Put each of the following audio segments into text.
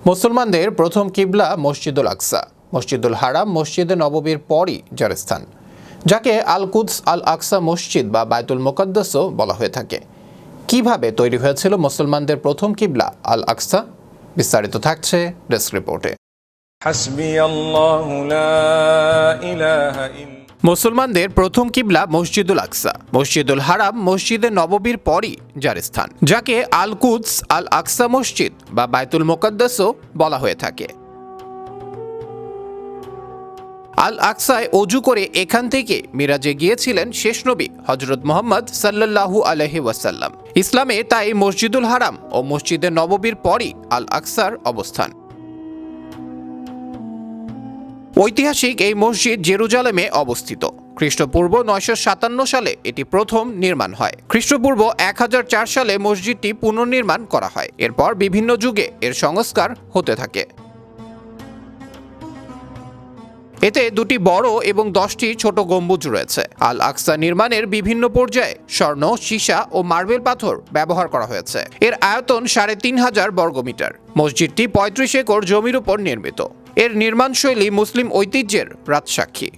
মুসলমানদের প্রথম কিবলা মসজিদুল আকসা, মসজিদুল হারাম মসজিদে নববীর পরই যার স্থান, যাকে আল কুদস আল আকসা মসজিদ বা বায়তুল মুকাদ্দাসও বলা হয়ে থাকে। কিভাবে তৈরি হয়েছিল মুসলমানদের প্রথম কিবলা আল আকসা? বিস্তারিত থাকছে ডেস্ক রিপোর্টে। মুসলমানদের প্রথম কিবলা মসজিদুল আকসা, মসজিদুল হারাম মসজিদে নববীর পরই যার স্থান, যাকে আল কুদস আল আকসা মসজিদ বা বায়তুল মুকাদ্দাসও বলা হয়ে থাকে। আল আকসায় অজু করে এখান থেকে মিরাজে গিয়েছিলেন শেষ নবী হযরত মুহাম্মদ সাল্লাল্লাহু আলাইহি ওয়াসাল্লাম। ইসলামে তাই মসজিদুল হারাম ও মসজিদে নববীর পরই আল আকসার অবস্থান। ঐতিহাসিক এই মসজিদ জেরুজালেমে অবস্থিত। খ্রিস্টপূর্ব 957 সালে এটি প্রথম নির্মাণ হয়। খ্রিস্টপূর্ব 1004 সালে মসজিদটি পুনর্নির্মাণ করা হয়। এরপর বিভিন্ন যুগে এর সংস্কার হতে থাকে। এতে দুটি বড় এবং 10টি ছোট গম্বুজ রয়েছে। আল আকসা নির্মাণের বিভিন্ন পর্যায়ে স্বর্ণ, সীসা ও মার্বেল পাথর ব্যবহার করা হয়েছে। এর আয়তন 3500 বর্গমিটার। মসজিদটি 35 একর জমির উপর নির্মিত। এর নির্মাণশৈলী মুসলিম ঐতিহ্যের রাজসাক্ষী।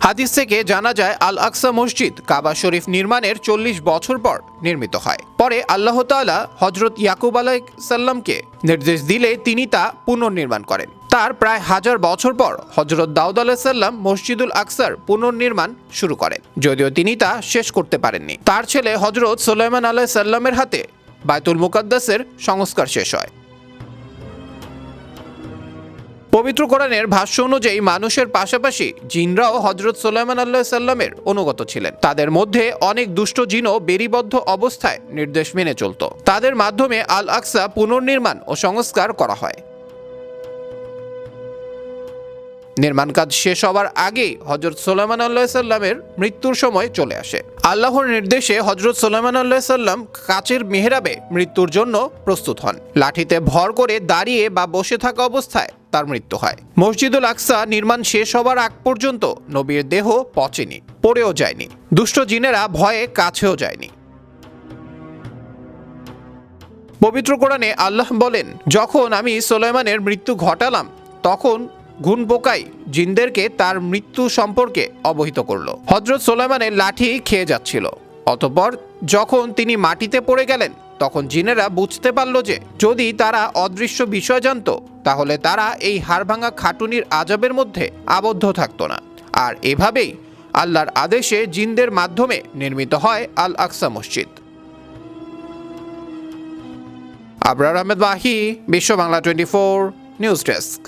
হাদিস থেকে জানা যায় আল আকসা মসজিদ কাবা শরীফ নির্মাণের 40 বছর পর নির্মিত হয়। পরে আল্লাহ তাআলা হযরত ইয়াকুব আলাইহিস সালামকে নির্দেশ দিলে তিনি তা পুনর্নির্মাণ করেন। তার প্রায় 1000 বছর পর হযরত দাউদ আলাইহিস সালাম মসজিদুল আকসার পুনর্নির্মাণ শুরু করেন, যদিও তিনি তা শেষ করতে পারেননি। তার ছেলে হযরত সুলাইমান আলাইহিস সালামের হাতে বায়তুল মুকাদ্দাসের সংস্কার শেষ হয়। পবিত্র কোরআনের ভাষ্য অনুযায়ী মানুষের পাশাপাশি জিনরাও হযরত সুলাইমান আলাইহিস সালামের অনুগত ছিলেন। তাদের মধ্যে অনেক দুষ্ট জিনও বেরিবদ্ধ অবস্থায় নির্দেশ মেনে চলত। তাদের মাধ্যমে আল আকসা পুনর্নির্মাণ ও সংস্কার করা হয়। নির্মাণ কাজ শেষ হওয়ার আগেই হযরত সুলাইমান আলাইহিস সালামের মৃত্যুর সময় চলে আসে। আল্লাহর নির্দেশে হযরত সুলাইমান আলাইহিস সালাম কাচের মেহরাবে মৃত্যুর জন্য প্রস্তুত হন। লাঠিতে ভর করে দাঁড়িয়ে বা বসে থাকা অবস্থায় তার মৃত্যু হয়। মসজিদুল আকসা নির্মাণ শেষ হওয়ার আগ পর্যন্ত নবীর দেহ পচেনি, পড়েও যায়নি। দুষ্ট জিনেরা ভয়ে কাছেও যায়নি। পবিত্র কোরআনে আল্লাহ বলেন, যখন আমি সুলাইমানের মৃত্যু ঘটালাম তখন ঘুন পোকাই জিনদেরকে তার মৃত্যু সম্পর্কে অবহিত করল। হযরত সুলাইমানের লাঠি খেয়ে যাচ্ছিল। অতঃপর যখন তিনি মাটিতে পড়ে গেলেন তখন জিনেরা বুঝতে পারল যে যদি তারা অদৃশ্য বিষয় জানত তাহলে তারা এই হাড়ভাঙা খাটুনির আযাবের মধ্যে আবদ্ধ থাকত না। আর এভাবেই আল্লাহর আদেশে জিনদের মাধ্যমে নির্মিত হয় আল আকসা মসজিদ। আবরার আহমেদ ওয়াহি, বিশ্ব বাংলা 24 নিউজ ডেস্ক।